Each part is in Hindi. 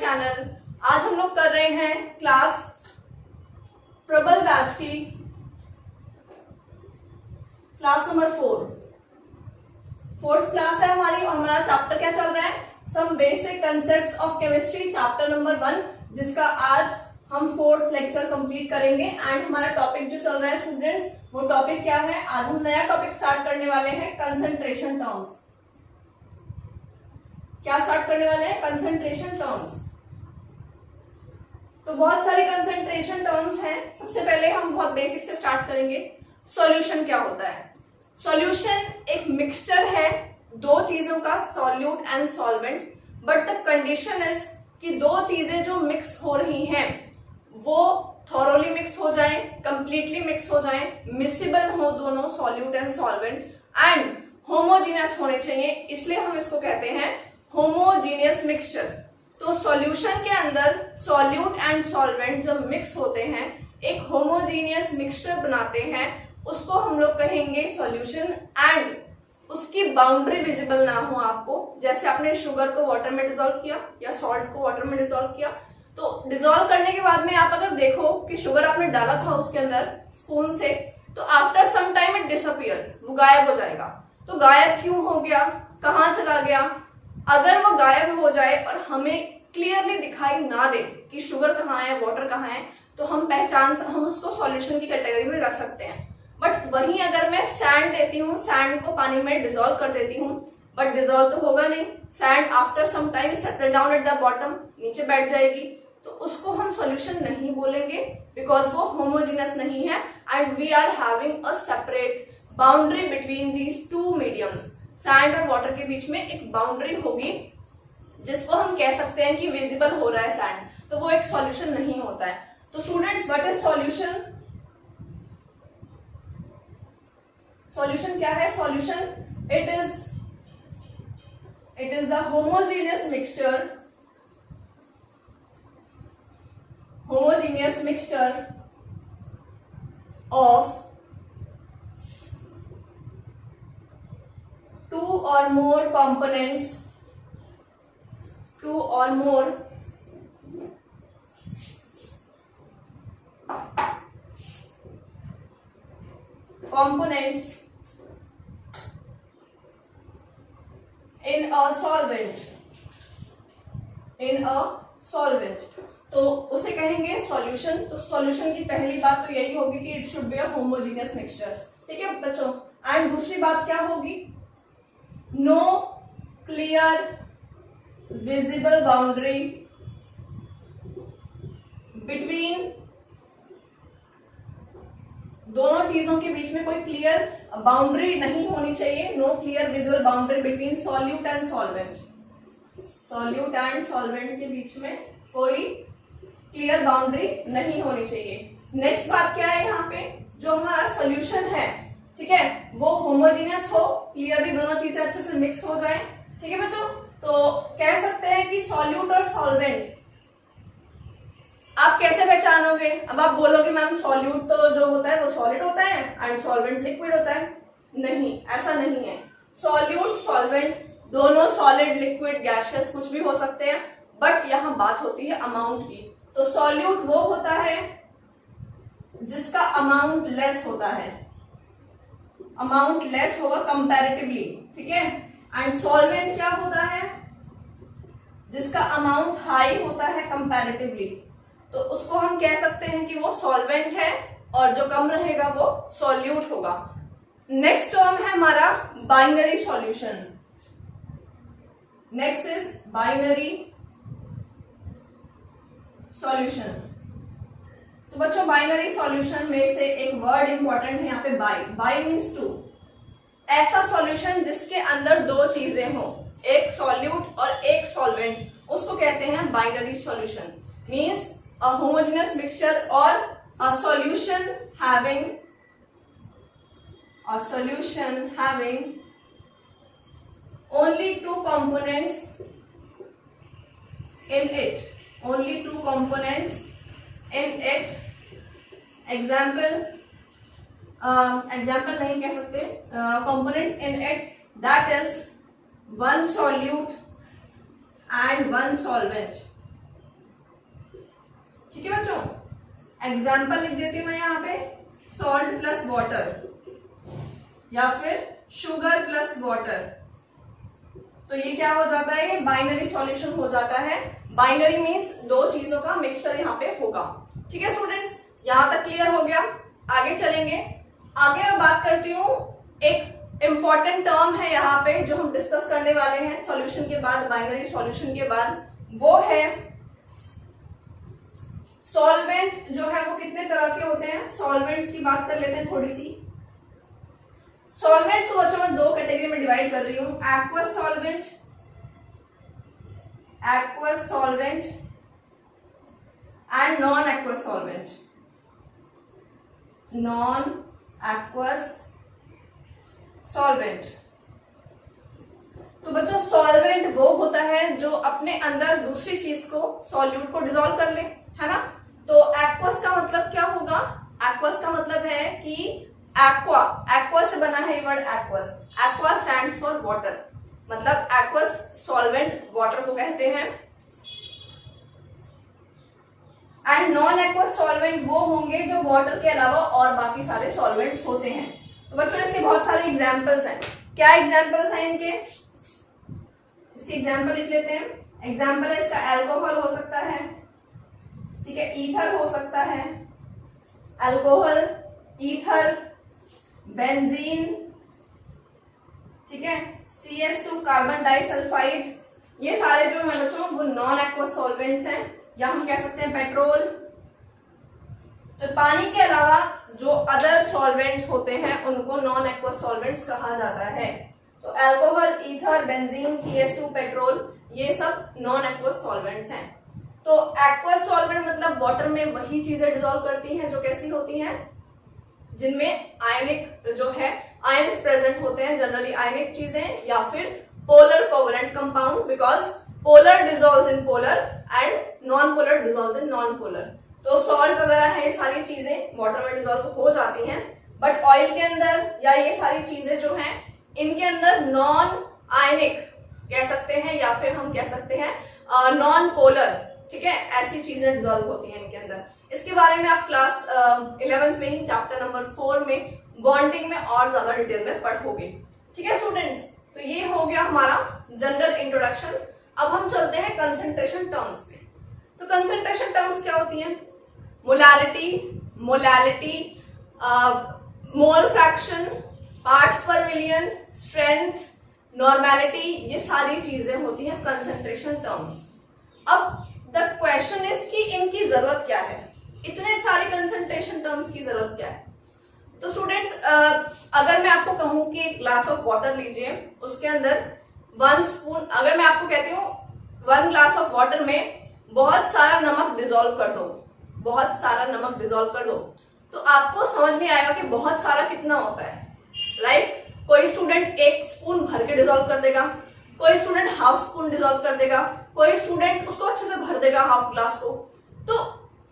चैनल। आज हम लोग कर रहे हैं क्लास प्रबल बैच की क्लास नंबर 4th क्लास है हमारी और हमारा चैप्टर क्या चल रहा है, some basic concepts of chemistry, chapter number 1, जिसका आज हम 4th लेक्चर कंप्लीट करेंगे। एंड हमारा टॉपिक जो चल रहा है स्टूडेंट्स, वो टॉपिक क्या है, आज हम नया टॉपिक स्टार्ट करने वाले हैं, कंसंट्रेशन टर्म्स। क्या स्टार्ट करने वाले हैं, कंसंट्रेशन टर्म्स। तो बहुत सारी कंसंट्रेशन टर्म्स हैं। सबसे पहले हम बहुत बेसिक से स्टार्ट करेंगे। सॉल्यूशन क्या होता है? सॉल्यूशन एक मिक्सचर है दो चीजों का, solute and solvent. But the condition is कि दो चीजें जो मिक्स हो रही हैं वो थॉरोली मिक्स हो जाएं, कंप्लीटली मिक्स हो जाएं, मिक्सिबल हो दोनों, solute and solvent, and homogeneous होने चाहिए। इसलिए हम इसको कहते हैं होमोजीनियस मिक्सचर। तो सॉल्यूशन के अंदर सॉल्यूट एंड सॉल्वेंट जब मिक्स होते हैं, एक होमोजीनियस मिक्सचर बनाते हैं, उसको हम लोग कहेंगे सॉल्यूशन। एंड उसकी बाउंड्री विजिबल ना हो आपको, जैसे आपने शुगर को वाटर में डिसॉल्व किया या सॉल्ट को वाटर में डिसॉल्व किया, तो डिसॉल्व करने के बाद में आप अगर देखो कि शुगर आपने डाला था उसके अंदर स्पून से, तो after some time it disappears, वो गायब हो जाएगा। तो गायब क्यों हो गया, कहाँ चला गया? अगर वो गायब हो जाए और हमें क्लियरली दिखाई ना दे कि शुगर कहाँ है, वाटर कहाँ है, तो हम उसको सॉल्यूशन की कैटेगरी में रख सकते हैं। बट वहीं अगर मैं सैंड लेती हूँ, सैंड को पानी में डिसॉल्व कर देती हूँ, बट डिसॉल्व तो होगा नहीं, sand after some time settle down at the bottom, नीचे बैठ जाएगी, तो उसको हम सॉल्यूशन नहीं बोलेंगे, बिकॉज वो होमोजेनस नहीं है। And we are having a separate boundary between these two mediums. Sand और वाटर के बीच में एक बाउंड्री होगी जिसको हम कह सकते हैं कि विजिबल हो रहा है सैंड, तो वो एक सॉल्यूशन नहीं होता है। तो students, what is solution? Solution क्या है? Solution it is the homogeneous mixture of two or more components in a solvent, तो उसे कहेंगे सॉल्यूशन। तो सॉल्यूशन की पहली बात तो यही होगी कि it should be a homogeneous mixture, ठीक है बच्चों। एंड दूसरी बात क्या होगी, no clear visible boundary between, दोनों चीजों के बीच में कोई क्लियर बाउंड्री नहीं होनी चाहिए, no clear visible boundary between solute and solvent. Solute and solvent के बीच में कोई क्लियर बाउंड्री नहीं होनी चाहिए। नेक्स्ट बात क्या है, यहाँ पे जो हमारा सॉल्यूशन है, ठीक है, वो होमोजेनियस हो, क्लियरली दोनों चीजें अच्छे से मिक्स हो जाएं, ठीक है बच्चों। तो कह सकते हैं कि सॉल्यूट और सॉल्वेंट आप कैसे पहचानोगे? अब आप बोलोगे मैम सॉल्यूट तो जो होता है वो सॉलिड होता है एंड सॉल्वेंट लिक्विड होता है। नहीं, ऐसा नहीं है। सॉल्यूट सॉल्वेंट दोनों सॉलिड, लिक्विड, गैसियस कुछ भी हो सकते हैं, बट यहाँ बात होती है अमाउंट की। तो सॉल्यूट वो होता है जिसका अमाउंट लेस होता है, अमाउंट लेस होगा कंपैरेटिवली, ठीक है। एंड सॉल्वेंट क्या होता है, जिसका अमाउंट हाई होता है कंपैरेटिवली, तो उसको हम कह सकते हैं कि वो सॉल्वेंट है, और जो कम रहेगा वो सॉल्यूट होगा। नेक्स्ट टर्म है हमारा binary solution. Next is binary solution. तो बच्चों, बाइनरी सॉल्यूशन में से एक वर्ड इंपॉर्टेंट है यहाँ पे, बाई मीन्स टू। ऐसा सॉल्यूशन जिसके अंदर दो चीजें हो, एक सॉल्यूट और एक सॉल्वेंट, उसको कहते हैं binary solution. Means a homogeneous mixture or a solution having only two components in it, example नहीं कह सकते, components in it, that is one solute and one solvent. ठीक है बच्चों, एग्जाम्पल लिख देती हूं मैं यहाँ पे, सॉल्ट प्लस वाटर या फिर शुगर प्लस वाटर। तो ये क्या हो जाता है, ये बाइनरी सॉल्यूशन हो जाता है। बाइनरी मीन्स दो चीजों का मिक्सचर यहाँ पे होगा। ठीक है स्टूडेंट्स, यहां तक क्लियर हो गया। आगे चलेंगे, आगे मैं बात करती हूँ, एक इंपॉर्टेंट टर्म है यहाँ पे जो हम डिस्कस करने वाले हैं सॉल्यूशन के बाद, बाइनरी सॉल्यूशन के बाद, वो है सॉल्वेंट। जो है वो कितने तरह के होते हैं, सॉल्वेंट्स की बात कर लेते हैं थोड़ी सी। सॉल्वेंट्स को बच्चों मैं दो कैटेगरी में डिवाइड कर रही हूं, aqueous solvent, aqueous solvent and non aqueous solvent. Non aqueous solvent, तो बच्चों सॉल्वेंट वो होता है जो अपने अंदर दूसरी चीज को, सॉल्यूट को डिसॉल्व कर ले, है ना। तो एक्वस का मतलब क्या होगा, एक्वस का मतलब है कि एक्वा, एक्वा से बना है ये word aqueous. Aqua stands for water, मतलब एक्वस सॉल्वेंट वाटर को कहते हैं। एंड नॉन एक्वस सॉल्वेंट वो होंगे जो वाटर के अलावा और बाकी सारे सॉल्वेंट्स होते हैं। तो बच्चों इसके बहुत सारे एग्जाम्पल्स हैं। क्या एग्जाम्पल्स हैं इनके, इसके एग्जाम्पल लिख लेते हैं। एग्जाम्पल है इसका, एल्कोहल हो सकता है, ठीक है, ईथर हो सकता है, अल्कोहल, ईथर, बेंजीन, ठीक है, CS2 कार्बन डाइसल्फाइड, ये सारे जो है बच्चों वो नॉन एक्वस सॉल्वेंट्स हैं, या हम कह सकते हैं पेट्रोल। तो पानी के अलावा जो अदर सॉल्वेंट्स होते हैं उनको नॉन एक्वस सॉल्वेंट्स कहा जाता है। तो alcohol, ether, benzene, CS2, petrol, ये सब नॉन एक्वस सॉल्वेंट्स हैं। तो एक्वस सॉल्वेंट मतलब वाटर में वही चीजें डिसॉल्व करती हैं जो कैसी होती हैं, जिनमें आयनिक जो है आयंस प्रेजेंट होते हैं, जनरली आयनिक चीजें, या फिर polar covalent compound, because polar dissolves in polar and non polar dissolves in non polar. तो सॉल्ट वगैरह है, ये सारी चीजें वाटर में डिसॉल्व हो जाती हैं, बट ऑयल के अंदर या ये सारी चीजें जो हैं इनके अंदर नॉन आयनिक कह सकते हैं, या फिर हम कह सकते हैं नॉन पोलर, ठीक है, ऐसी चीजें डिसॉल्व होती हैं इनके अंदर। इसके बारे में आप क्लास 11th में ही चैप्टर नंबर 4 में बॉन्डिंग में और ज्यादा डिटेल में पढ़ोगे। ठीक है स्टूडेंट्स, तो ये हो गया हमारा जनरल इंट्रोडक्शन। अब हम चलते हैं कंसंट्रेशन टर्म्स पे। तो कंसंट्रेशन टर्म्स क्या होती हैं, molarity, molality, mole fraction, parts पर मिलियन, स्ट्रेंथ, नॉर्मेलिटी, ये सारी चीजें होती हैं कंसंट्रेशन टर्म्स। अब द क्वेश्चन इज कि इनकी जरूरत क्या है, इतने सारे कंसंट्रेशन टर्म्स की जरूरत क्या है। तो स्टूडेंट्स अगर मैं आपको कहूं कि एक ग्लास ऑफ वाटर लीजिए, उसके अंदर 1 स्पून, अगर मैं आपको कहती हूँ 1 ग्लास ऑफ वाटर में बहुत सारा नमक डिसॉल्व कर दो, बहुत सारा नमक डिसॉल्व कर दो, तो आपको समझ नहीं आएगा कि बहुत सारा कितना होता है। लाइक कोई स्टूडेंट 1 स्पून भर के डिसॉल्व कर देगा, कोई स्टूडेंट हाफ स्पून डिसॉल्व कर देगा, कोई स्टूडेंट उसको अच्छे से भर देगा हाफ ग्लास को। तो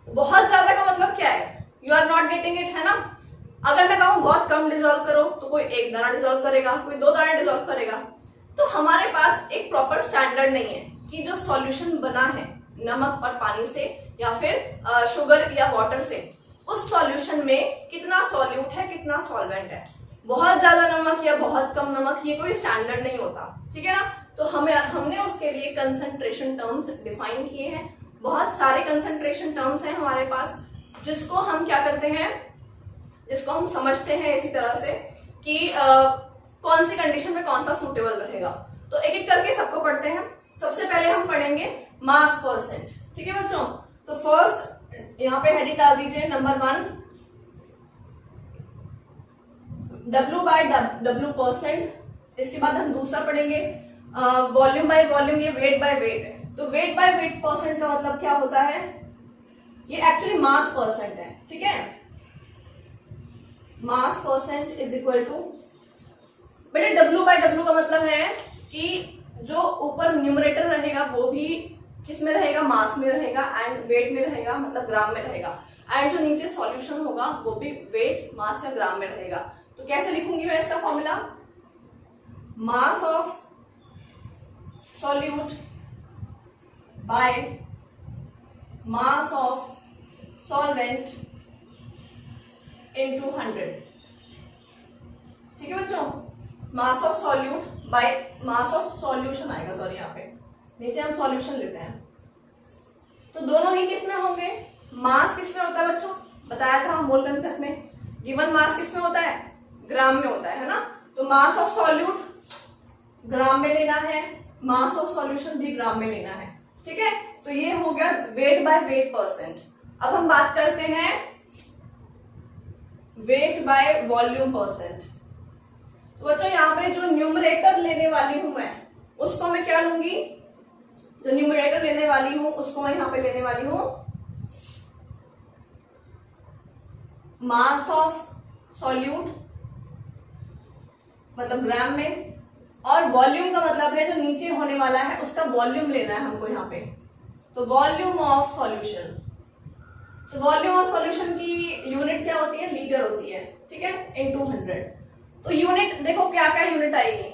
बहुत ज्यादा का मतलब क्या है, you are not getting it, है ना। अगर मैं कहूँ बहुत कम डिसॉल्व करो तो कोई 1 दाना डिसॉल्व करेगा, कोई 2 दाना डिसॉल्व करेगा। तो हमारे पास एक प्रॉपर स्टैंडर्ड नहीं है कि जो सॉल्यूशन बना है नमक और पानी से या फिर शुगर या वाटर से, उस सॉल्यूशन में कितना सॉल्यूट है, कितना सॉल्वेंट है। बहुत ज्यादा नमक या बहुत कम नमक, ये कोई स्टैंडर्ड नहीं होता, ठीक है ना। तो हमने उसके लिए कंसंट्रेशन टर्म्स डिफाइन किए हैं। बहुत सारे कंसंट्रेशन टर्म्स हैं हमारे पास, जिसको हम क्या करते हैं, जिसको हम समझते हैं इसी तरह से कि कौन सी कंडीशन में कौन सा सूटेबल रहेगा। तो एक एक करके सबको पढ़ते हैं। सबसे पहले हम पढ़ेंगे मास परसेंट, ठीक है बच्चों। तो फर्स्ट यहाँ पे हेडिंग डाल दीजिए, नंबर 1 W/W%। इसके बाद हम दूसरा पढ़ेंगे वॉल्यूम बाय वॉल्यूम, ये वेट बाय वेट है। तो वेट बाय वेट परसेंट का मतलब क्या होता है, ये एक्चुअली मास परसेंट है, ठीक है। Mass percent is equal to, बेटे W/W का मतलब है कि जो ऊपर न्यूमरेटर रहेगा वो भी किस में रहेगा, मास में रहेगा, एंड वेट में रहेगा, मतलब ग्राम में रहेगा, एंड जो नीचे सॉल्यूशन होगा वो भी वेट, मास या ग्राम में रहेगा। तो कैसे लिखूंगी मैं इसका formula, mass of solute by mass of solvent into 100। ठीक है बच्चों, mass of solute by mass of solution आएगा, सॉरी यहाँ पे नीचे हम सॉल्यूशन लेते हैं। तो दोनों ही किस में होंगे, मास किस में होता है बच्चों, बताया था मोल कंसेप्ट में। गिवन मास किस में होता है, ग्राम में होता है ना। तो मास ऑफ सॉल्यूट ग्राम में लेना है, मास ऑफ सॉल्यूशन भी ग्राम में लेना है। ठीक है, तो ये हो गया वेट बाय वेट परसेंट। अब हम बात करते हैं वेट बाय वॉल्यूम परसेंट। तो बच्चों यहाँ पे जो न्यूमरेटर लेने वाली हूं मैं, उसको मैं क्या लूंगी, जो न्यूमरेटर लेने वाली हूं उसको मैं यहाँ पे लेने वाली हूं मास ऑफ सॉल्यूट, मतलब ग्राम में, और वॉल्यूम का मतलब है जो नीचे होने वाला है उसका वॉल्यूम लेना है हमको यहाँ पे। तो वॉल्यूम ऑफ सॉल्यूशन, तो वॉल्यूम ऑफ सॉल्यूशन की यूनिट क्या होती है, लीटर होती है। ठीक है, इनटू 100। तो यूनिट देखो क्या क्या यूनिट आएगी,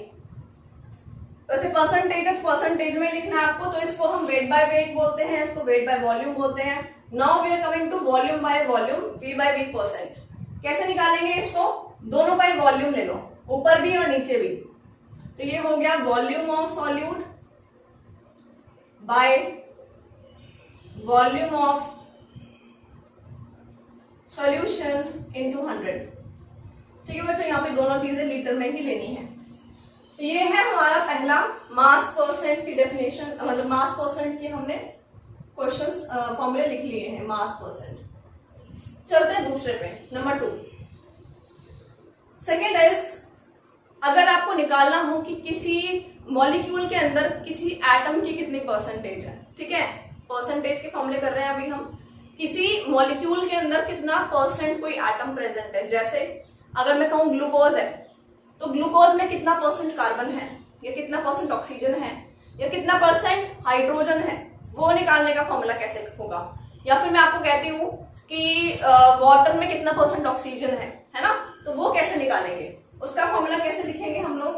वैसे परसेंटेज है, परसेंटेज में लिखना है आपको, तो इसको हम वेट बाय वेट बोलते हैं, इसको वेट बाय वॉल्यूम बोलते हैं। Now we are coming to volume by volume, V by V percent. कैसे निकालेंगे इसको, दोनों का ही वॉल्यूम ले लो, ऊपर भी और नीचे भी। तो ये हो गया volume of solute by volume of solution into 100। ठीक है बच्चों, यहाँ पे दोनों चीजें लीटर में ही लेनी है। तो ये है हमारा पहला मास परसेंट की डेफिनेशन, मतलब मास परसेंट के हमने क्वेश्चंस फॉर्मूले लिख लिए हैं मास परसेंट। चलते हैं दूसरे पे, नंबर 2। सेकेंड इज, अगर आपको निकालना हो कि किसी मॉलिक्यूल के अंदर किसी एटम की कितनी परसेंटेज है। ठीक है, परसेंटेज के फॉर्मूले कर रहे हैं अभी हम, किसी मॉलिक्यूल के अंदर कितना परसेंट कोई एटम प्रेजेंट है। जैसे अगर मैं कहूं ग्लूकोज है, तो ग्लूकोज में कितना परसेंट कार्बन है, या कितना परसेंट ऑक्सीजन है, या कितना परसेंट हाइड्रोजन है, वो निकालने का फॉर्मूला कैसे होगा। या फिर मैं आपको कहती हूँ कि वाटर में कितना परसेंट ऑक्सीजन है ना, तो वो कैसे निकालेंगे, उसका फॉर्मूला कैसे लिखेंगे हम लोग।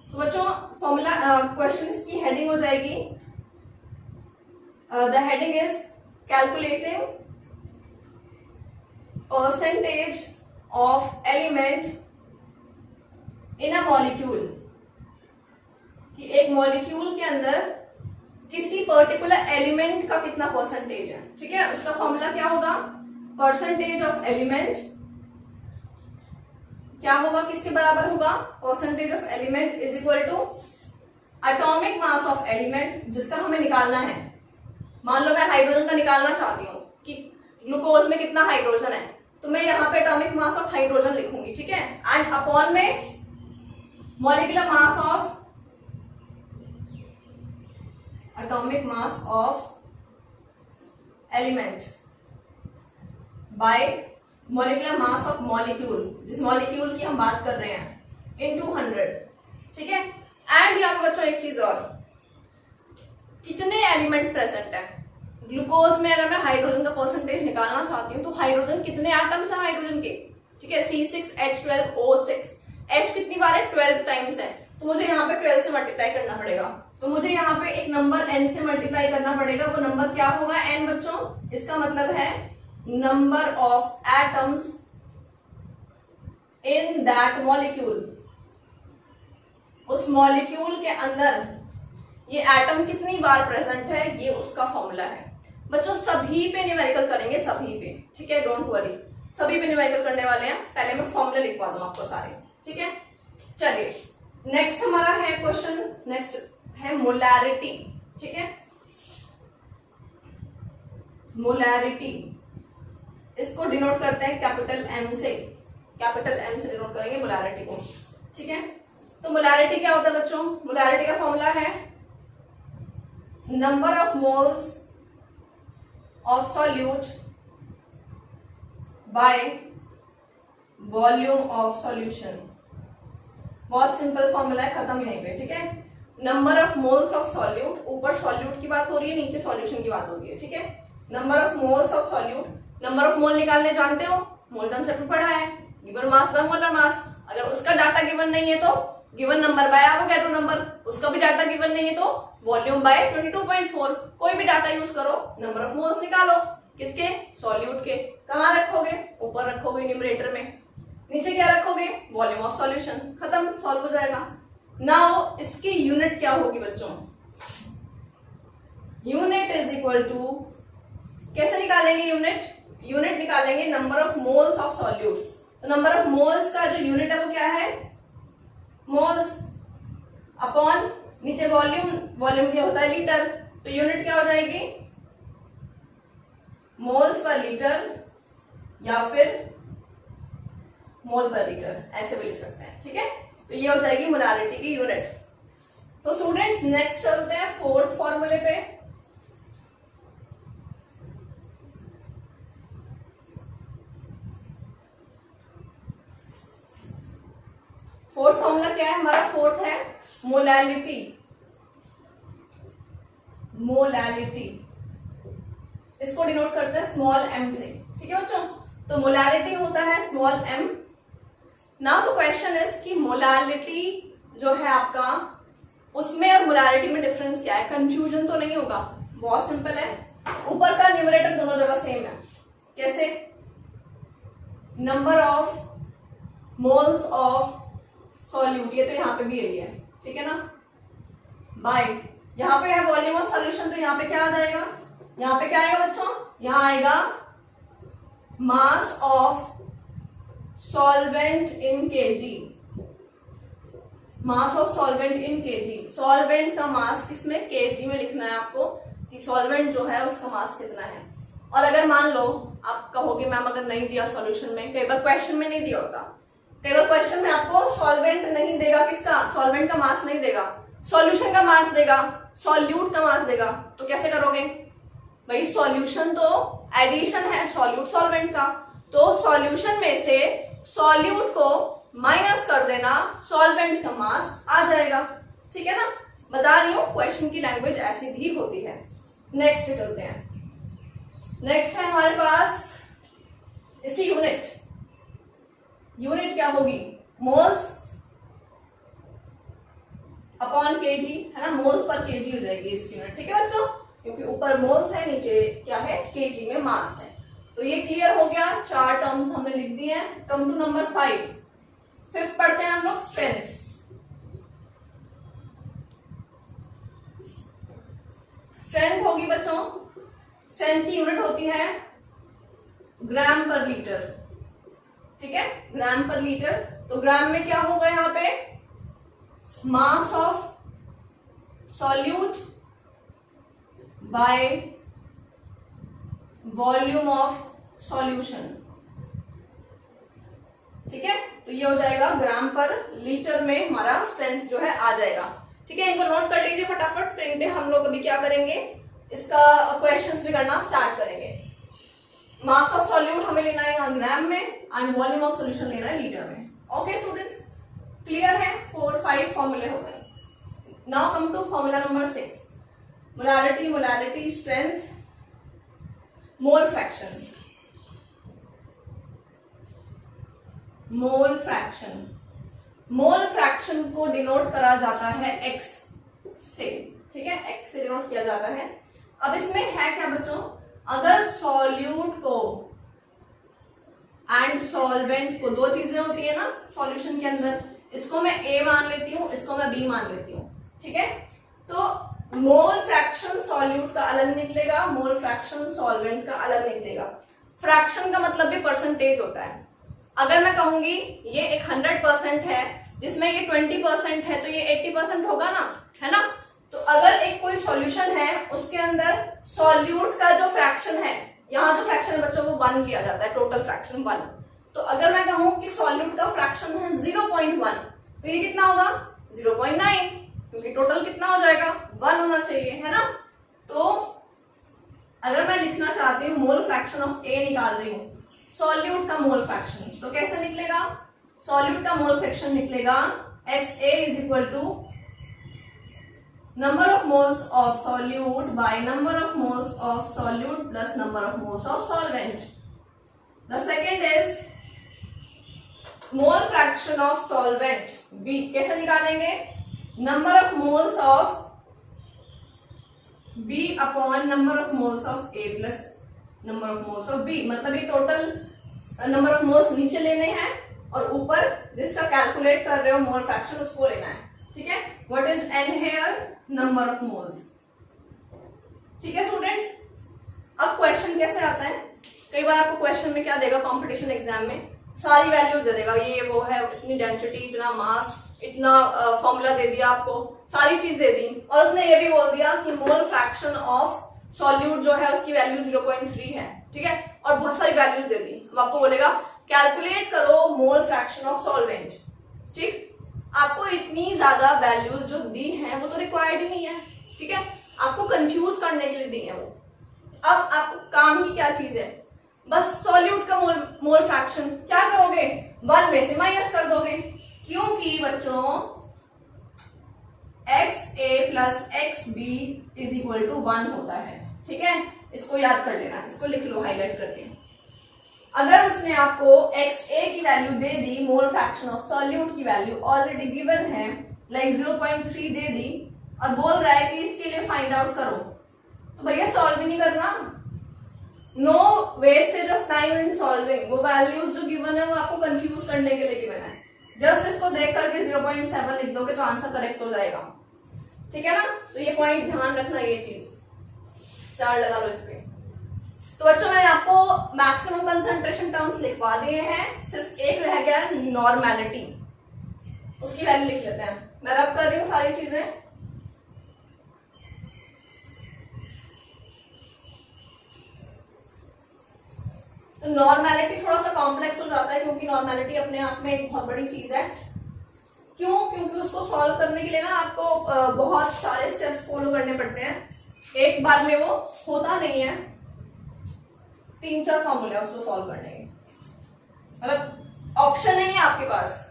तो बच्चों फॉर्मूला, क्वेश्चन की हेडिंग हो जाएगी, the heading is calculating percentage of element in a molecule, कि एक मॉलिक्यूल के अंदर किसी पर्टिकुलर एलिमेंट का कितना परसेंटेज है। ठीक है, उसका फॉर्मूला क्या होगा, परसेंटेज ऑफ एलिमेंट क्या होगा, किसके बराबर होगा, percentage of element is equal to atomic mass of element, जिसका हमें निकालना है। मान लो मैं हाइड्रोजन का निकालना चाहती हूँ कि ग्लूकोज में कितना हाइड्रोजन है, तो मैं यहाँ पे एटॉमिक मास ऑफ हाइड्रोजन लिखूंगी। ठीक है, एंड अपॉन में molecular mass of atomic mass of element by molecular mass of molecule, जिस मॉलिक्यूल की हम बात कर रहे हैं, इनटू 100। ठीक है, एंड यहाँ पे बच्चों एक चीज और, कितने एलिमेंट प्रेजेंट है ग्लूकोज में। अगर मैं हाइड्रोजन का परसेंटेज निकालना चाहती हूँ, तो हाइड्रोजन कितने एटम्स है हाइड्रोजन के। ठीक है, C6H12O6, H कितनी बार है, 12 टाइम्स है, तो मुझे यहाँ पे 12 से मल्टीप्लाई करना पड़ेगा। तो मुझे यहाँ पे एक नंबर n से मल्टीप्लाई करना पड़ेगा, वो नंबर क्या होगा, n बच्चों। इसका मतलब है number of atoms in that molecule, उस मॉलिक्यूल के अंदर ये एटम कितनी बार प्रेजेंट है, ये उसका फॉर्मूला है। बच्चों सभी पे न्यूमेरिकल करेंगे, सभी पे। ठीक है, डोंट वरी, सभी पे न्यूमेरिकल करने वाले हैं। पहले मैं फॉर्मूले लिखवा दूं आपको सारे। ठीक है, चलिए नेक्स्ट हमारा है क्वेश्चन, नेक्स्ट है मोलैरिटी। ठीक है, मोलैरिटी, इसको डिनोट करते हैं कैपिटल M से, कैपिटल M से डिनोट करेंगे मोलैरिटी को। ठीक है, तो मोलैरिटी क्या होता है बच्चों, मोलैरिटी का फॉर्मूला है number of moles of solute by volume of solution. बहुत सिंपल फॉर्मूला है, खत्म यहीं पे। ठीक है, number of moles of solute, ऊपर सॉल्यूट की बात हो रही है, नीचे सॉल्यूशन की बात हो रही है। ठीक है, number of moles of solute, number of mole निकालने जानते हो, मोल कंसेप्ट में पढ़ा है, given mass by molar mass. अगर उसका डाटा गिवन नहीं है तो given number by Avogadro number, उसका भी डाटा गिवन नहीं है तो वॉल्यूम बाय 22.4, कोई भी डाटा यूज करो, नंबर ऑफ मोल्स निकालो। किसके? सॉल्यूट के। कहाँ रखोगे? ऊपर रखोगे न्यूमरेटर में। नीचे क्या रखोगे? Volume of solution. खत्म, सॉल्व हो जाएगा। नाउ इसकी यूनिट क्या होगी बच्चों? यूनिट इज इक्वल टू, कैसे निकालेंगे यूनिट? यूनिट निकालेंगे number of moles of solute. तो नंबर ऑफ मोल्स का जो यूनिट है वो क्या है? मोल्स अपॉन नीचे वॉल्यूम। वॉल्यूम क्या होता है? लीटर। तो यूनिट क्या हो जाएगी? मोल्स पर लीटर या फिर मोल पर लीटर, ऐसे भी लिख सकते हैं। ठीक है, तो ये हो जाएगी मोलारिटी की यूनिट। तो स्टूडेंट्स नेक्स्ट चलते हैं फोर्थ फॉर्मूले पे। फोर्थ फॉर्मूला क्या है हमारा? फोर्थ है मोलैलिटी। मोलैलिटी इसको डिनोट करते हैं स्मॉल एम से। ठीक है बच्चों, तो मोलैलिटी होता है small M. Now the question is कि मोलैलिटी जो है आपका, उसमें और मोलैलिटी में डिफरेंस क्या है? कंफ्यूजन तो नहीं होगा, बहुत सिंपल है। ऊपर का न्यूमरेटर दोनों जगह सेम है। कैसे? Number of moles of solute, ये तो यहाँ पे भी यही है, ठीक है ना, बाय यहाँ पे है वॉल्यूम ऑफ सॉल्यूशन। तो यहाँ पे क्या आ जाएगा? यहाँ पे क्या आएगा बच्चों? यहाँ आएगा mass of solvent in KG. Mass of solvent in KG. Solvent का मास किसमें? केजी में लिखना है आपको कि सॉल्वेंट जो है उसका मास कितना है। और अगर मान लो आप कहोगे मैम अगर नहीं दिया सॉल्यूशन में, कई बार क्वेश्चन में नहीं दिया होता, कई बार क्वेश्चन में आपको सॉल्वेंट नहीं देगा, किसका? सॉल्वेंट का मास नहीं देगा, सॉल्यूशन का मास देगा, सॉल्यूट का मास देगा। तो कैसे करोगे भाई? सॉल्यूशन तो एडिशन है सॉल्यूट सॉल्वेंट का, तो सॉल्यूशन में से सॉल्यूट को माइनस कर देना, सॉल्वेंट का मास आ जाएगा। ठीक है ना, बता रही हूं क्वेश्चन की लैंग्वेज ऐसी भी होती है। नेक्स्ट पे चलते हैं। नेक्स्ट है हमारे पास इसकी यूनिट। यूनिट क्या होगी? मोल्स अपॉन केजी, है ना, मोल्स पर केजी हो जाएगी इसकी यूनिट। ठीक है बच्चों, क्योंकि ऊपर मोल्स है, नीचे क्या है? केजी में मास है। तो ये क्लियर हो गया, 4 टर्म्स हमने लिख दिए हैं। Come to number 5। फिफ्थ पढ़ते हैं हम लोग स्ट्रेंथ। स्ट्रेंथ होगी बच्चों, स्ट्रेंथ की यूनिट होती है ग्राम पर लीटर। ठीक है, ग्राम पर लीटर। तो ग्राम में क्या होगा यहाँ पे? Mass of solute by volume of solution. ठीक है, तो ये हो जाएगा ग्राम पर लीटर में हमारा स्ट्रेंथ जो है आ जाएगा। ठीक है, इनको नोट कर लीजिए फटाफट, फिर इन पे हम लोग अभी क्या करेंगे, इसका क्वेश्चंस भी करना स्टार्ट करेंगे। मास ऑफ सॉल्यूट हमें लेना है यहाँ ग्राम में एंड वॉल्यूम ऑफ सॉल्यूशन लेना है लीटर में। ओके स्टूडेंट्स, क्लियर है? 4-5 फॉर्मूले हो गए। Now come to formula number 6। Molarity, molality, strength, mole fraction. Mole fraction, mole fraction को डिनोट करा जाता है एक्स से। ठीक है, एक्स से डिनोट किया जाता है। अब इसमें है क्या बच्चों? अगर सॉल्यूट को एंड सॉल्वेंट को, दो चीजें होती है ना सॉल्यूशन के अंदर, इसको मैं ए मान लेती हूँ, इसको मैं बी मान लेती हूँ। ठीक है, तो मोल फ्रैक्शन सॉल्यूट का अलग निकलेगा, मोल फ्रैक्शन सॉल्वेंट का अलग निकलेगा। फ्रैक्शन का मतलब भी परसेंटेज होता है। अगर मैं कहूंगी ये एक 100% है, जिसमें ये 20% है, तो ये 80% होगा ना, है ना। तो अगर एक कोई सॉल्यूशन है, उसके अंदर सॉल्यूट का जो फ्रैक्शन है, यहाँ जो फ्रैक्शन है बच्चों वो 1 लिया जाता है, टोटल फ्रैक्शन 1। तो अगर मैं कहूं कि सॉल्यूट का फ्रैक्शन है 0.1, तो ये कितना होगा? 0.9, क्योंकि टोटल कितना हो जाएगा? 1 होना चाहिए, है ना। तो अगर मैं लिखना चाहती हूँ मोल फ्रैक्शन ऑफ ए, निकाल रही हूँ सॉल्यूट का मोल फ्रैक्शन, तो कैसे निकलेगा? सॉल्यूट का मोल फ्रैक्शन निकलेगा XA is equal to number of moles of solute by number of moles of solute plus number of moles of solvent. The second is mole fraction of solvent B. कैसे निकालेंगे? Number of moles of B upon number of moles of A plus number of moles of B, मतलब ये टोटल नंबर ऑफ मोल्स नीचे लेने हैं और ऊपर जिसका कैलकुलेट कर रहे हो मोल फ्रैक्शन उसको लेना है, ठीक है। What is N here, number of moles, ठीक है स्टूडेंट्स। अब क्वेश्चन कैसे आता है, कई बार आपको क्वेश्चन में क्या देगा कंपटीशन एग्जाम में, सारी वैल्यूज दे देगा, ये वो है, इतनी डेंसिटी, इतना मास, इतना फॉर्मूला दे दिया आपको, सारी चीज दे दी, और उसने ये भी बोल दिया कि मोल फ्रैक्शन ऑफ सॉल्यूट जो है उसकी वैल्यू 0.3 है, ठीक है, और बहुत सारी वैल्यूज दे दी। अब आपको बोलेगा कैलकुलेट करो मोल फ्रैक्शन ऑफ सॉल्वेंट, ठीक। आपको इतनी ज्यादा वैल्यूज जो दी हैं वो तो रिक्वायर्ड ही नहीं है, ठीक है, आपको कंफ्यूज करने के लिए दी है वो। अब आपको काम की क्या चीज है, बस सॉल्यूट का मोल फ्रैक्शन क्या करोगे, 1 में से माइनस कर दोगे, क्योंकि बच्चों XA plus XB is equal to 1 होता है, ठीक है, इसको याद कर लेना, इसको लिख लो हाईलाइट करके। अगर उसने आपको XA की value they the, mole fraction of solute की वैल्यू ऑलरेडी गिवन है, लाइक 0.3 दे दी, और बोल रहा है कि इसके लिए फाइंड आउट करो, तो भैया सॉल्व भी नहीं करना, no wastage of time in solving. वो वैल्यूज जो गिवन है वो आपको कंफ्यूज करने के लिए गिवन है, जस्ट इसको देख करके 0.7 लिख दोगे तो आंसर करेक्ट हो जाएगा, ठीक है ना। तो ये पॉइंट ध्यान रखना, ये चीज स्टार लगा लो इस पे। तो बच्चों मैंने आपको मैक्सिमम कंसंट्रेशन टर्म्स लिखवा दिए हैं, सिर्फ एक रह गया है नॉर्मेलिटी, उसकी वैल्यू लिख लेते हैं। मैं रब कर रही हूँ सारी चीजें, तो नॉर्मेलिटी थोड़ा सा कॉम्प्लेक्स हो जाता है क्योंकि नॉर्मेलिटी अपने आप में एक बहुत बड़ी चीज है। क्यों? क्योंकि उसको सॉल्व करने के लिए ना आपको बहुत सारे स्टेप्स फॉलो करने पड़ते हैं, एक बार में वो होता नहीं है, 3-4 फॉर्मूले उसको सॉल्व करने के, मतलब ऑप्शन नहीं है आपके पास,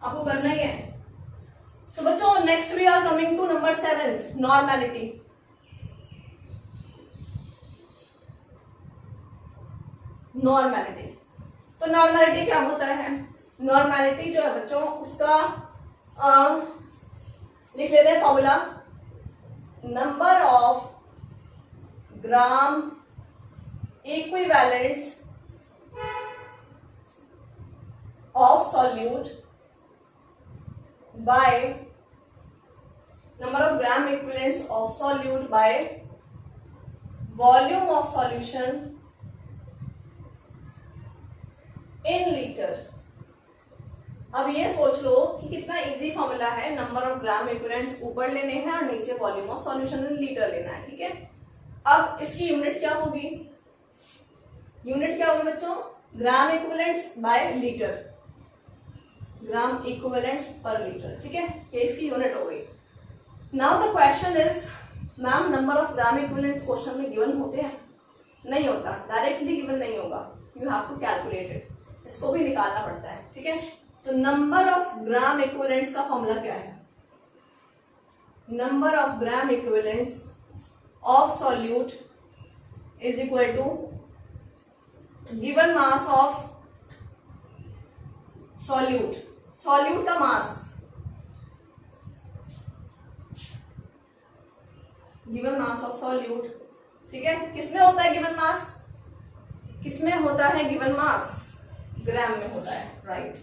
आपको करना ही है। तो बच्चों next we are coming to number 7, normality. Normality, तो नॉर्मेलिटी क्या होता है, नॉर्मेलिटी जो है बच्चों उसका लिख लेते हैं formula, number of gram equivalents of solute by number of gram equivalents of solute by volume of solution in litre. अब ये सोच लो कि कितना इजी फॉर्मूला है, नंबर ऑफ ग्राम इक्विवेलेंट्स ऊपर लेने हैं और नीचे volume of solution in litre लेना है, ठीक है। अब इसकी यूनिट क्या होगी, यूनिट क्या होगी बच्चों, gram equivalents by litre, gram equivalents पर लीटर, ठीक है, ये इसकी यूनिट हो गई। Now the question is, ma'am number of gram equivalents question में गिवन होते हैं? नहीं होता, डायरेक्टली गिवन नहीं होगा, you have to calculate it, इसको भी निकालना पड़ता है, ठीक है। तो नंबर ऑफ ग्राम इक्विवेलेंट्स का फॉर्मूला क्या है, number of gram equivalents of solute is equal to given mass of solute, solute का मास, गिवन मास ऑफ सॉल्यूट, ठीक है। किसमें होता है गिवन मास, किसमें होता है गिवन मास, ग्राम में होता है, राइट,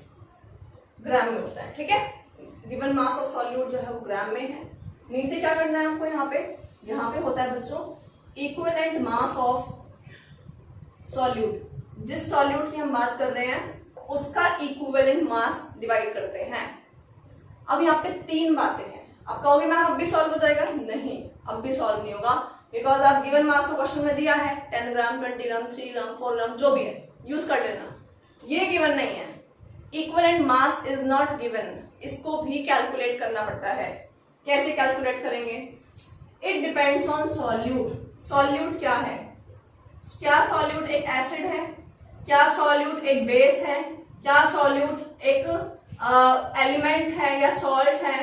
ग्राम में होता है, ठीक है। गिवन मास ऑफ सॉल्यूट जो है वो ग्राम में है। नीचे क्या करना है आपको, यहाँ पे होता है बच्चों इक्विवेलेंट मास ऑफ सॉल्यूट, जिस सॉल्यूट की हम बात कर रहे हैं उसका इक्विवेलेंट मास डिवाइड करते हैं। अब यहाँ पे 3 बातें हैं, आप कहोगे मैम अब भी सॉल्व हो जाएगा, नहीं अब भी सॉल्व नहीं होगा, बिकॉज आप गिवन मास को क्वेश्चन में दिया है 10 ग्राम 20 ग्राम 3 ग्राम 4 ग्राम जो भी है यूज कर लेना, ये गिवन नहीं है। Equivalent mass is not given, इसको भी कैलकुलेट करना पड़ता है। कैसे कैलकुलेट करेंगे, it depends on solute, solute क्या है, क्या सॉल्यूट एक एसिड है, क्या सॉल्यूट एक बेस है, क्या सॉल्यूट एक एलिमेंट है या सॉल्ट है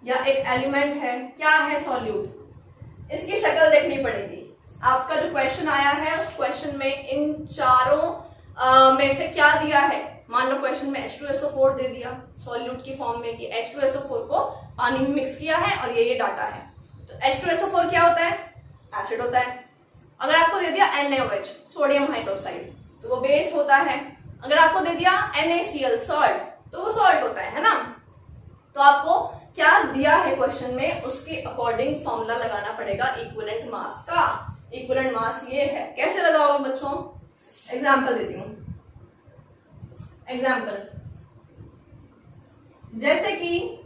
या एक एलिमेंट है, क्या है सॉल्यूट, इसकी शक्ल देखनी पड़ेगी। आपका जो क्वेश्चन आया है उस क्वेश्चन में इन चारों में से क्या दिया है, मान लो क्वेश्चन में H2SO4 दे दिया सॉल्यूट की फॉर्म में कि H2SO4 को पानी में मिक्स किया है और ये डाटा है, तो H2SO4 क्या होता है, एसिड होता है, अगर आपको दे दिया NaOH सोडियम हाइड्रोक्साइड तो वो बेस होता है। अगर आपको दे दिया NaCl सॉल्ट तो वो सॉल्ट होता है ना। तो आपको क्या दिया है क्वेश्चन में उसके अकॉर्डिंग फॉर्मूला लगाना पड़ेगा इक्विवेलेंट मास का। इक्विवेलेंट मास ये है, कैसे लगाओगे बच्चों? एग्जाम्पल देती हूं। एग्जाम्पल जैसे कि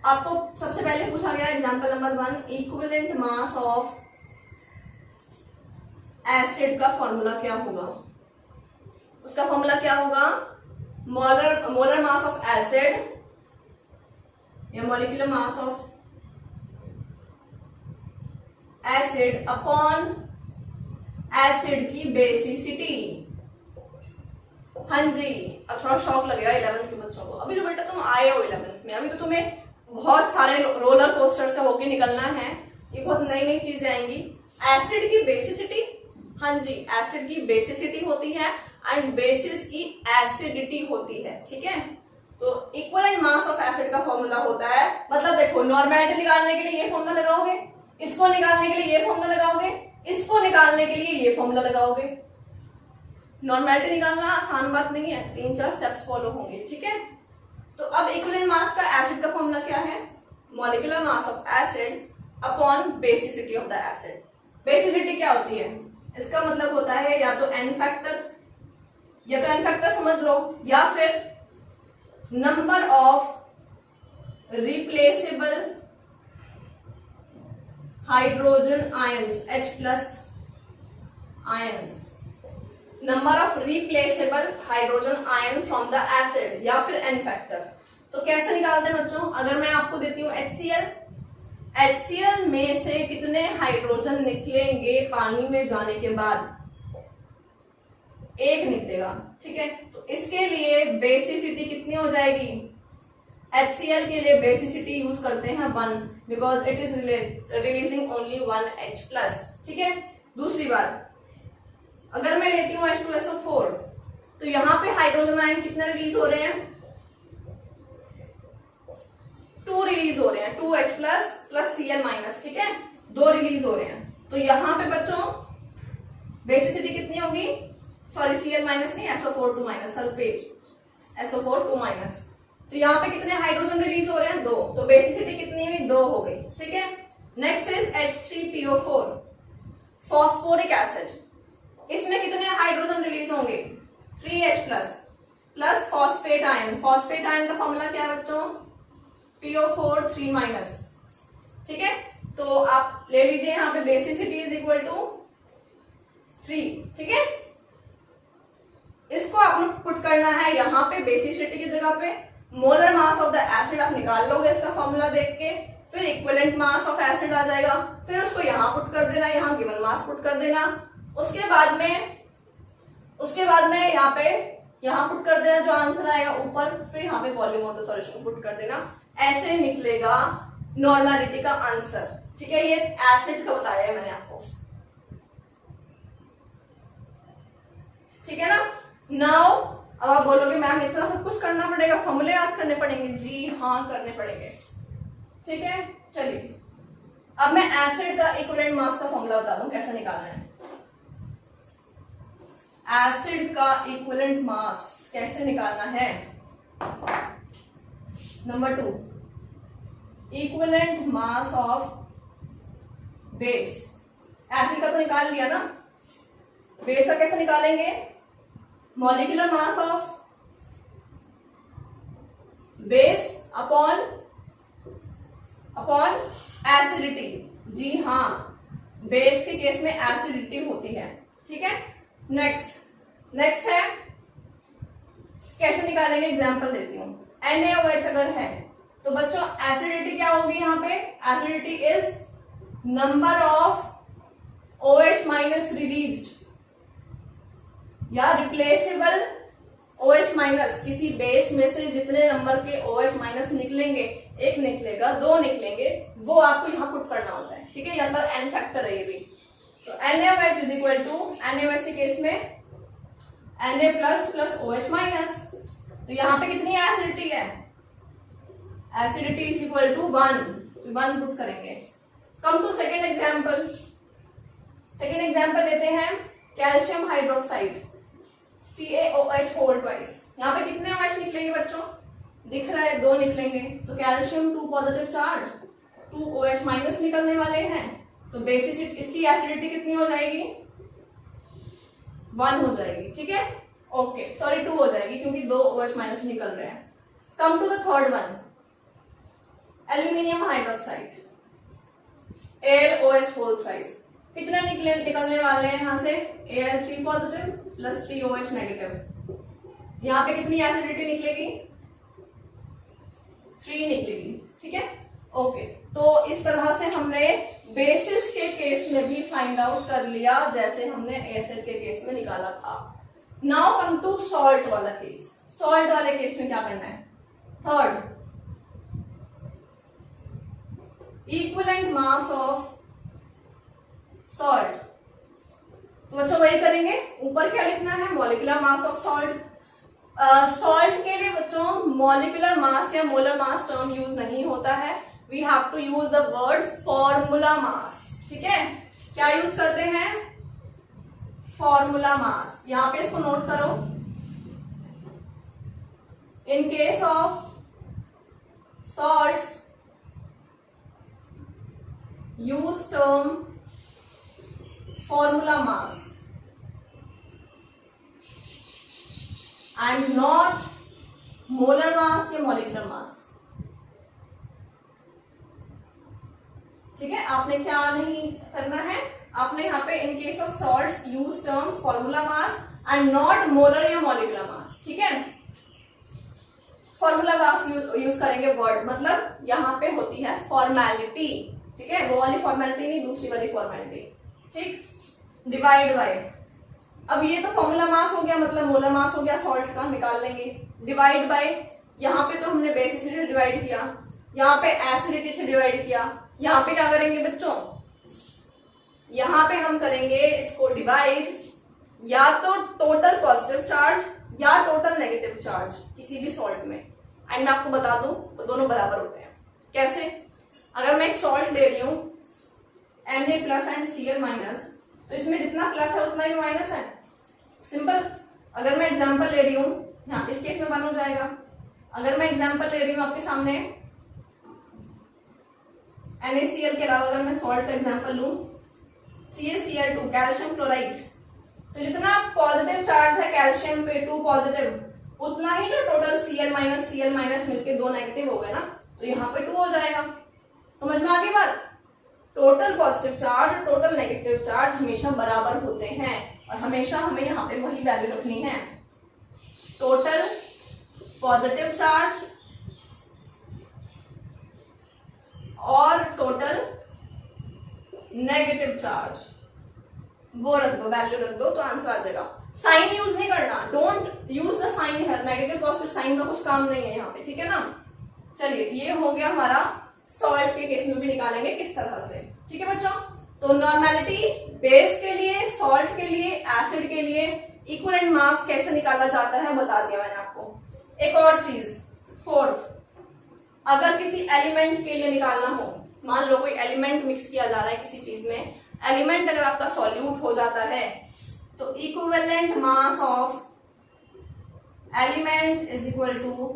आपको सबसे पहले पूछा गया example number 1, equivalent mass of acid का फॉर्मूला क्या होगा? उसका फॉर्मूला क्या होगा? मोलर मास ऑफ एसिड या molecular mass of acid upon acid की बेसिसिटी। हाँ जी, अब थोड़ा शॉक लगेगा 11th के बच्चों को। अभी तो बेटा तुम आए हो 11th में, अभी तो तुम्हें बहुत सारे रोलर कोस्टर से होके निकलना है। ये बहुत नई नई चीजें आएंगी। एसिड की बेसिसिटी, हाँ जी, एसिड की बेसिसिटी होती है एंड बेसिस की एसिडिटी होती है। ठीक है, तो इक्विवेलेंट मास ऑफ एसिड का फॉर्मूला होता है, मतलब देखो नॉर्मेलिटी निकालने के लिए ये फॉर्मूला लगाओगे, इसको निकालने के लिए ये फॉर्मूला लगाओगे, इसको निकालने के लिए ये फॉर्मूला लगाओगे। नॉर्मेलिटी निकालना आसान बात नहीं है, 3-4 स्टेप्स फॉलो होंगे। ठीक है, तो अब इक्विवेलेंट मास का एसिड का फॉर्मूला क्या है? Molecular mass of acid upon basicity of the acid. Basicity क्या होती है? इसका मतलब होता है या तो एन फैक्टर, या तो एन फैक्टर समझ लो, या फिर number of replaceable hydrogen ions, H+ ions, number of replaceable hydrogen ion from the acid, या फिर एन फैक्टर। तो कैसे निकालते हैं बच्चों? अगर मैं आपको देती हूँ HCl में से कितने हाइड्रोजन निकलेंगे पानी में जाने के बाद? 1 निकलेगा। ठीक है, तो इसके लिए बेसिसिटी कितनी हो जाएगी? HCl के लिए बेसिसिटी यूज करते हैं 1 because it is releasing only 1 H+। ठीक है, दूसरी बात, अगर मैं लेती हूँ H2SO4 तो यहां पे हाइड्रोजन आयन कितने रिलीज हो रहे हैं? 2 रिलीज हो रहे हैं, 2H+ प्लस Cl-। ठीक है, 2 रिलीज हो रहे हैं। तो यहां पे बच्चों बेसिसिटी कितनी होगी? सॉरी, Cl- नहीं, SO4 सल्फेट, SO4 तो यहाँ पे कितने हाइड्रोजन रिलीज हो रहे हैं? 2। तो बेसिसिटी कितनी हुई? 2 हो गई। ठीक है, next is H3PO4 phosphoric acid. इसमें कितने हाइड्रोजन रिलीज होंगे? 3H+ plus phosphate ion. Phosphate ion का फॉर्मूला क्या है बच्चों? PO4 3-। ठीक है, तो आप ले लीजिए यहाँ पे बेसिसिटी इज इक्वल टू 3। ठीक है, इसको आपने पुट करना है यहाँ पे बेसिसिटी की जगह पे। Molar mass of the acid आप निकाल लोगे इसका फॉर्मूला देख के, फिर इक्विवेलेंट मास ऑफ एसिड आ जाएगा, फिर उसको यहाँ पुट कर देना, यहाँ गिवन मास पुट कर देना। उसके बाद में यहाँ पुट कर देना जो आंसर आएगा ऊपर, फिर यहाँ पे वॉल्यूम ऑफ द सॉल्यूशन को पुट कर देना। ऐसे निकलेगा नॉर्मेलिटी का आंसर। ठीक है, ये एसिड का बताया है मैंने आपको। ठीक है ना। नाउ अब आप बोलोगे मैम इतना सब कुछ करना पड़ेगा, फॉर्मूले याद करने पड़ेंगे? जी हाँ, करने पड़ेंगे। ठीक है, चलिए अब मैं एसिड का इक्विवेलेंट मास का फॉर्मूला बता दूं कैसे निकालना है। एसिड का इक्विवेलेंट मास कैसे निकालना है? Number 2, equivalent mass of base. Acid का तो निकाल लिया ना, बेस का कैसे निकालेंगे? Molecular mass of base upon acidity. जी हाँ, बेस के केस में एसिडिटी होती है। ठीक है, नेक्स्ट है कैसे निकालेंगे? एग्जांपल देती हूँ। NaOH अगर है तो बच्चों एसिडिटी क्या होगी? यहाँ पे acidity is number of OH- released या रिप्लेसेबल OH-। किसी बेस में से जितने नंबर के OH- निकलेंगे, 1 निकलेगा, 2 निकलेंगे, वो आपको यहाँ पुट करना होता है। ठीक है, या मतलब एन फैक्टर है ये भी। तो NaOH is equal to, NaOH के केस में Na+ प्लस OH-। तो यहाँ पे कितनी एसिडिटी है? Acidity is equal to 1, 1 put करेंगे। Come to second example. Second example लेते हैं calcium hydroxide CaOH whole twice. यहाँ पे कितने OH निकलेंगे बच्चों, दिख रहा है 2 निकलेंगे, तो calcium 2 positive charge, 2 OH minus निकलने वाले हैं, तो बेसिसिटी इसकी एसिडिटी कितनी हो जाएगी, 1 हो जाएगी। ठीक है, ओके सॉरी 2 हो जाएगी क्योंकि 2 OH माइनस निकल रहे हैं। Come to the third one, aluminium hydroxide AlOH whole thrice. कितने निकलने वाले हैं यहाँ से, Al3 positive plus 3 OH negative. यहाँ पे कितनी एसिडिटी निकलेगी, 3 निकलेगी। ठीक है, ओके तो इस तरह से हमने बेसिस के केस में भी फाइंड आउट कर लिया जैसे हमने एसिड के केस में निकाला था। नाउ कम टू सॉल्ट वाला केस। सॉल्ट वाले केस में क्या करना है, third, equivalent mass of salt. तो बच्चों वही करेंगे, ऊपर क्या लिखना है, molecular mass of salt. Salt के लिए बच्चों मॉलिक्यूलर मास या मोलर मास टर्म यूज नहीं होता है, we have to use the word formula mass. ठीक है, क्या यूज करते हैं, फॉर्मूला मास। यहां पे इसको नोट करो, in case of salts use term formula mass and not molar mass या molecular mass। ठीक है, आपने क्या नहीं करना है, आपने यहाँ पे in case of salts use term formula mass and not molar या मॉलिकुलर मास। ठीक है, फॉर्मूला मास यूज करेंगे वर्ड, मतलब यहाँ पे होती है फॉर्मेलिटी। ठीक है, वो वाली फॉर्मेलिटी नहीं, दूसरी वाली फॉर्मेलिटी। ठीक, डिवाइड बाय, अब ये तो फॉर्मूला मास हो गया, मतलब मोलर मास हो गया सॉल्ट का, निकाल लेंगे। डिवाइड बाय, यहाँ पे तो हमने बेसिसिटी से डिवाइड किया, यहाँ पे एसिडिटी से डिवाइड किया, यहाँ पे क्या करेंगे बच्चों, यहाँ पे हम करेंगे इसको डिवाइड या तो टोटल पॉजिटिव चार्ज या टोटल नेगेटिव चार्ज किसी भी सॉल्ट में। एंड मैं आपको बता दूं वो दोनों बराबर होते हैं। कैसे, अगर मैं एक सॉल्ट ले रही हूं Na plus and Cl minus, तो इसमें जितना प्लस है उतना ही माइनस है, सिंपल। अगर मैं एग्जांपल ले रही हूँ, हाँ इस केस में 1 हो जाएगा। अगर मैं एग्जांपल ले रही हूँ आपके सामने NaCl के अलावा अगर मैं सॉल्ट का एग्जांपल लूं CaCl2 कैल्शियम क्लोराइड, तो जितना पॉजिटिव चार्ज है कैल्शियम पे 2 पॉजिटिव, उतना ही ना टोटल Cl माइनस मिलके 2 नेगेटिव हो गए ना, तो यहाँ पे 2 हो जाएगा। समझ में आ गई बात, टोटल पॉजिटिव चार्ज और टोटल नेगेटिव चार्ज हमेशा बराबर होते हैं और हमेशा हमें यहाँ पे वही वैल्यू रखनी है, टोटल पॉजिटिव चार्ज और टोटल नेगेटिव चार्ज, वो रख दो, वैल्यू रख दो तो आंसर आ जाएगा। साइन यूज नहीं करना, डोंट यूज द साइन है, नेगेटिव पॉजिटिव साइन का कुछ काम नहीं है यहाँ पे। ठीक है ना, चलिए ये हो गया हमारा सॉल्ट के केस में भी निकालेंगे किस तरह से। ठीक है बच्चों, तो नॉर्मेलिटी बेस के लिए, सॉल्ट के लिए, एसिड के लिए इक्विवेलेंट मास कैसे निकाला जाता है बता दिया मैंने आपको। एक और चीज, फोर्थ, अगर किसी एलिमेंट के लिए निकालना हो, मान लो कोई एलिमेंट मिक्स किया जा रहा है किसी चीज में, एलिमेंट अगर आपका सॉल्यूट हो जाता है तो equivalent mass of element is equal to,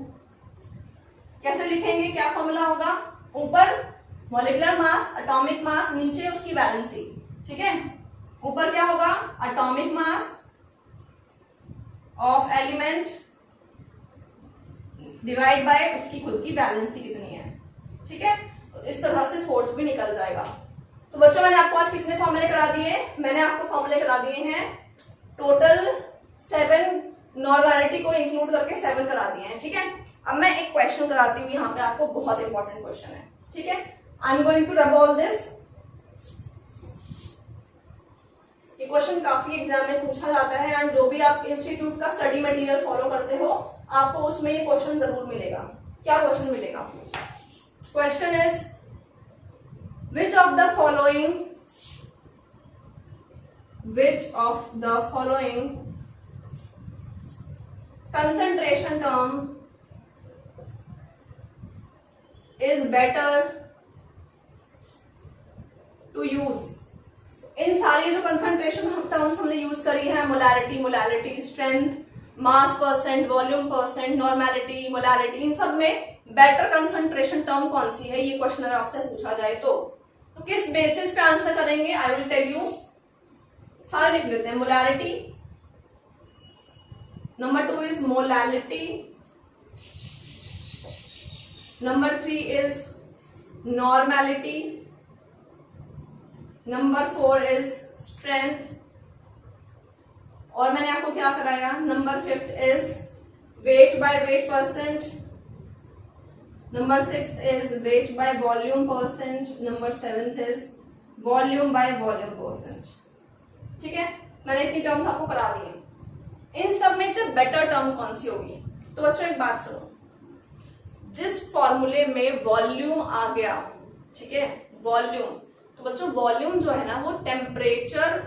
कैसे लिखेंगे, क्या फॉर्मूला होगा, ऊपर मॉलिक्यूलर मास, एटॉमिक मास, नीचे उसकी वैलेंसी। ठीक है, ऊपर क्या होगा, atomic mass of element divide by उसकी खुद की वैलेंसी कितनी है। ठीक है, तो इस तरह से फोर्थ भी निकल जाएगा। तो बच्चों मैंने आपको आज कितने फॉर्मूले करा दिए, मैंने आपको फॉर्मूले करा दिए हैं टोटल 7, नॉर्मेलिटी को इंक्लूड करके 7 करा दिए हैं। ठीक है, अब मैं एक क्वेश्चन कराती हूँ यहाँ पे आपको, बहुत इंपॉर्टेंट क्वेश्चन है। ठीक है, I am going to rub all this. ये क्वेश्चन काफी एग्जाम में पूछा जाता है एंड जो भी आप इंस्टीट्यूट का स्टडी मटेरियल फॉलो करते हो आपको उसमें ये क्वेश्चन जरूर मिलेगा। क्या क्वेश्चन मिलेगा, question is which of the following concentration term is better to use. इन सारी जो कंसंट्रेशन टर्म्स हमने यूज करी है, molarity, molality, strength, mass percent, volume percent, normality, molality, इन सब में बेटर कंसंट्रेशन टर्म कौन सी है, ये क्वेश्चन अगर आपसे पूछा जाए तो किस बेसिस पे आंसर करेंगे, आई विल टेल यू। सारे लिख लेते हैं। Molarity, number 2 is molality, number 3 is normality, number 4 is strength, और मैंने आपको क्या कराया, number 5 is weight by weight percent, number 6 is weight by volume percent, number 7 is volume by volume percent. ठीक है, मैंने इतनी टर्म्स आपको करा दी है। इन सब में से बेटर टर्म कौन सी होगी? तो बच्चों एक बात सुनो, जिस फॉर्मूले में वॉल्यूम आ गया, ठीक है, वॉल्यूम, तो बच्चों वॉल्यूम जो है ना वो टेम्परेचर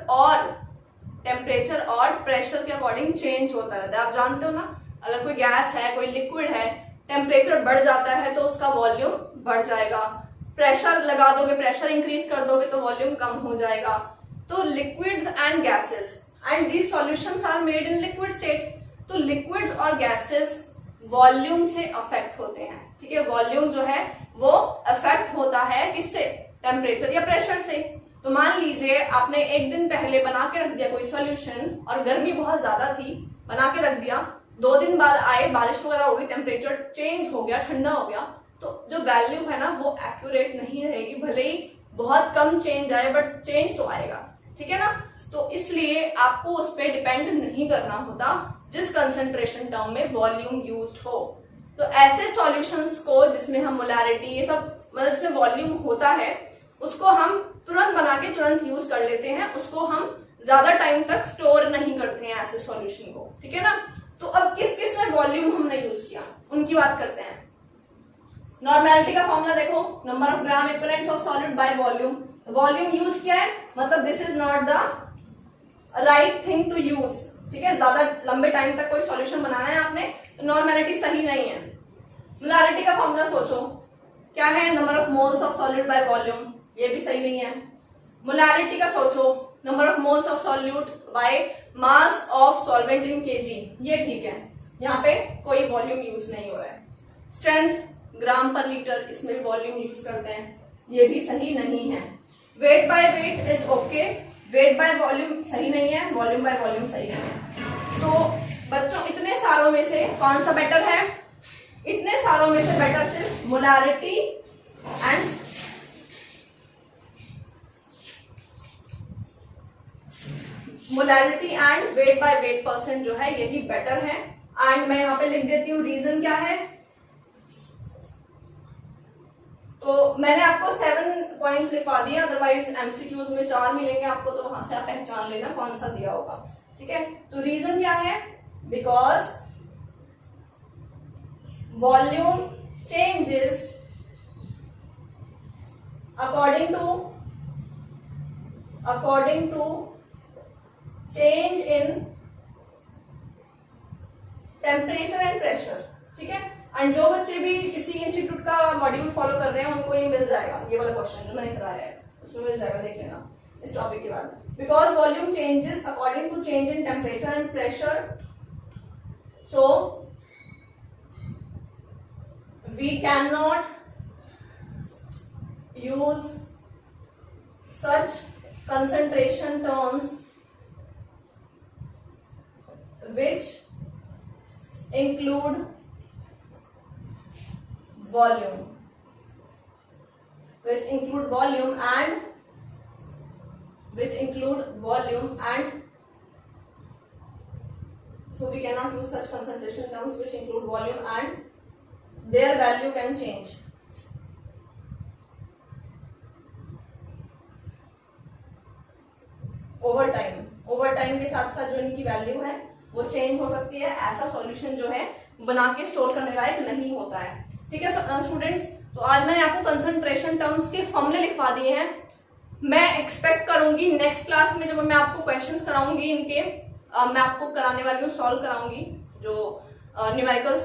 और प्रेशर के अकॉर्डिंग चेंज होता रहता है। आप जानते हो ना, अगर कोई गैस है, कोई लिक्विड है, टेम्परेचर बढ़ जाता है तो उसका वॉल्यूम बढ़ जाएगा, प्रेशर लगा दोगे, प्रेशर इंक्रीज कर दोगे तो वॉल्यूम कम हो जाएगा। तो liquids and gases and these solutions are made in liquid state. तो लिक्विड्स और गैसेस वॉल्यूम से अफेक्ट होते हैं। ठीक है, वॉल्यूम जो है वो अफेक्ट होता है किससे? टेम्परेचर या प्रेशर से। तो मान लीजिए आपने एक दिन पहले बना के रख दिया कोई सॉल्यूशन और गर्मी बहुत ज्यादा थी, बना के रख दिया, 2 दिन बाद आए, बारिश वगैरह हो गई, टेम्परेचर चेंज हो गया, ठंडा हो गया, तो जो वैल्यू है ना वो एक्यूरेट नहीं रहेगी। भले ही बहुत कम चेंज आए बट चेंज तो आएगा। ठीक है ना, तो इसलिए आपको उस पर डिपेंड नहीं करना होता जिस कंसंट्रेशन टर्म में वॉल्यूम यूज्ड हो। तो ऐसे सॉल्यूशंस को जिसमें हम मोलैरिटी, ये सब मतलब जिसमें वॉल्यूम होता है, उसको हम तुरंत बना के तुरंत यूज कर लेते हैं, उसको हम ज्यादा टाइम तक स्टोर नहीं करते हैं ऐसे सॉल्यूशन को। ठीक है ना, तो अब किस किस में वॉल्यूम हमने यूज किया उनकी बात करते हैं। नॉर्मेलिटी का फॉर्मूला देखो, number of gram equivalents of solid by volume. Volume use किया है, मतलब this is not the right thing to use. ठीक है, ज्यादा लंबे टाइम तक कोई सॉल्यूशन बनाना है आपने तो नॉर्मेलिटी सही नहीं है। मोलैरिटी का फॉर्मूला सोचो क्या है, number of moles of solid by volume, ये भी सही नहीं है। मोलैलिटी का सोचो, number of moles of solute by mass of solvent in KG, ये ठीक है, यहाँ पे कोई वॉल्यूम यूज नहीं हो रहा है। स्ट्रेंथ ग्राम पर लीटर, इसमें वॉल्यूम यूज करते हैं, ये भी सही नहीं है। Weight by weight is okay, weight by volume सही नहीं है, वॉल्यूम बाय वॉल्यूम सही नहीं है। तो बच्चों इतने सारों में से कौन सा बेटर है? इतने सारों में से बेटर सिर्फ molarity and weight by weight percent जो है यही बेटर है। एंड मैं यहाँ पे लिख देती हूँ रीजन क्या है। तो मैंने आपको 7 पॉइंट्स लिखवा दिए, अदरवाइज एमसीक्यूज में 4 मिलेंगे आपको, तो वहां से आप पहचान लेना कौन सा दिया होगा। ठीक है, तो रीजन क्या है? Because volume changes according to change in temperature and pressure. ठीक है, एंड जो बच्चे भी किसी इंस्टीट्यूट का मॉड्यूल फॉलो कर रहे हैं उनको ये मिल जाएगा, ये वाला क्वेश्चन जो मैंने कराया है उसमें मिल जाएगा, देख लेना इस टॉपिक के बाद। Because volume changes according to change in temperature and pressure, so we cannot use such concentration terms which include volume and so we cannot use such concentration terms which include volume and their value can change. Over time के साथ साथ जो इनकी वैल्यू है वो चेंज हो सकती है। ऐसा सॉल्यूशन जो है बना के स्टोर करने लायक नहीं होता है। ठीक है स्टूडेंट्स, तो आज मैंने आपको कंसंट्रेशन टर्म्स के फॉर्मूले लिखवा दिए हैं। मैं एक्सपेक्ट करूंगी नेक्स्ट क्लास में जब मैं आपको क्वेश्चंस कराऊंगी इनके, मैं आपको कराने वाली हूँ, सॉल्व कराऊंगी जो न्यूमेरिकल्स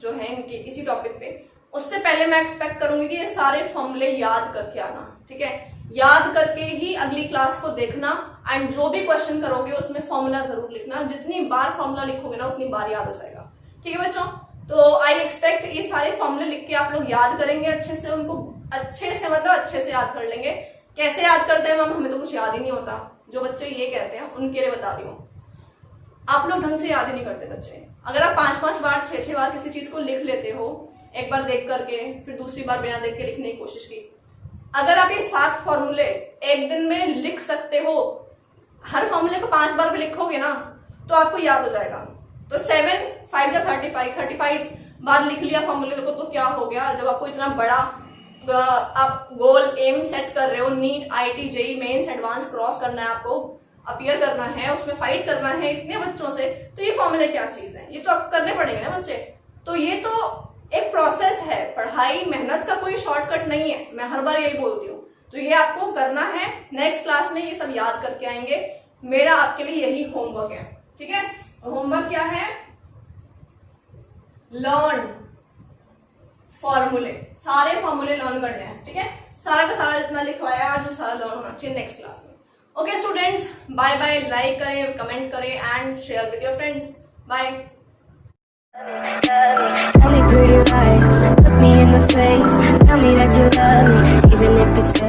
जो है इनके इसी टॉपिक पे। उससे पहले मैं एक्सपेक्ट करूंगी कि ये सारे फॉर्मूले याद करके आना। ठीक है, याद करके ही अगली क्लास को देखना एंड जो भी क्वेश्चन करोगे उसमें फॉर्मूला जरूर लिखना। जितनी बार फॉर्मूला लिखोगे ना उतनी बार याद हो जाएगा। ठीक है बच्चों, तो आई एक्सपेक्ट ये सारे फॉर्मूले लिख के आप लोग याद करेंगे अच्छे से, उनको अच्छे से मतलब अच्छे से याद कर लेंगे। कैसे याद करते हैं मैम, हमें तो कुछ याद ही नहीं होता। जो बच्चे ये कहते हैं उनके लिए बता रही हूँ, आप लोग ढंग से याद ही नहीं करते बच्चे। अगर आप 5-5 बार 6-6 बार किसी चीज को लिख लेते हो, एक बार देख करके फिर दूसरी बार बिना देख के लिखने की कोशिश की, अगर आप ये 7 फॉर्मूले एक दिन में लिख सकते हो, हर फॉर्मूले को 5 बार भी लिखोगे ना तो आपको याद हो जाएगा। तो 7 5 या 35 बार लिख लिया फॉर्मूले को तो क्या हो गया। जब आपको इतना बड़ा आप गोल एम सेट कर रहे हो, NEET IIT JEE mains advance cross करना है, आपको अपीयर करना है, उसमें फाइट करना है इतने बच्चों से, तो ये फॉर्मूले क्या चीज है, ये तो आप करने पड़ेंगे ना बच्चे। तो ये तो एक प्रोसेस है, पढ़ाई मेहनत का कोई शॉर्टकट नहीं है, मैं हर बार यही बोलती हूँ। तो ये आपको करना है, नेक्स्ट क्लास में ये सब याद करके आएंगे। मेरा आपके लिए यही होमवर्क है। ठीक है, होमवर्क क्या है, लर्न फॉर्मूले, सारे फॉर्मूले लर्न करने हैं। ठीक है, सारा का सारा जितना लिखवाया आज वो सारा लर्न होना चाहिए नेक्स्ट क्लास में। Okay students, bye bye. Like करें, कमेंट करें and share with your friends. Bye. Tell me pretty lies, look me in the face, tell me that you love me, even if it's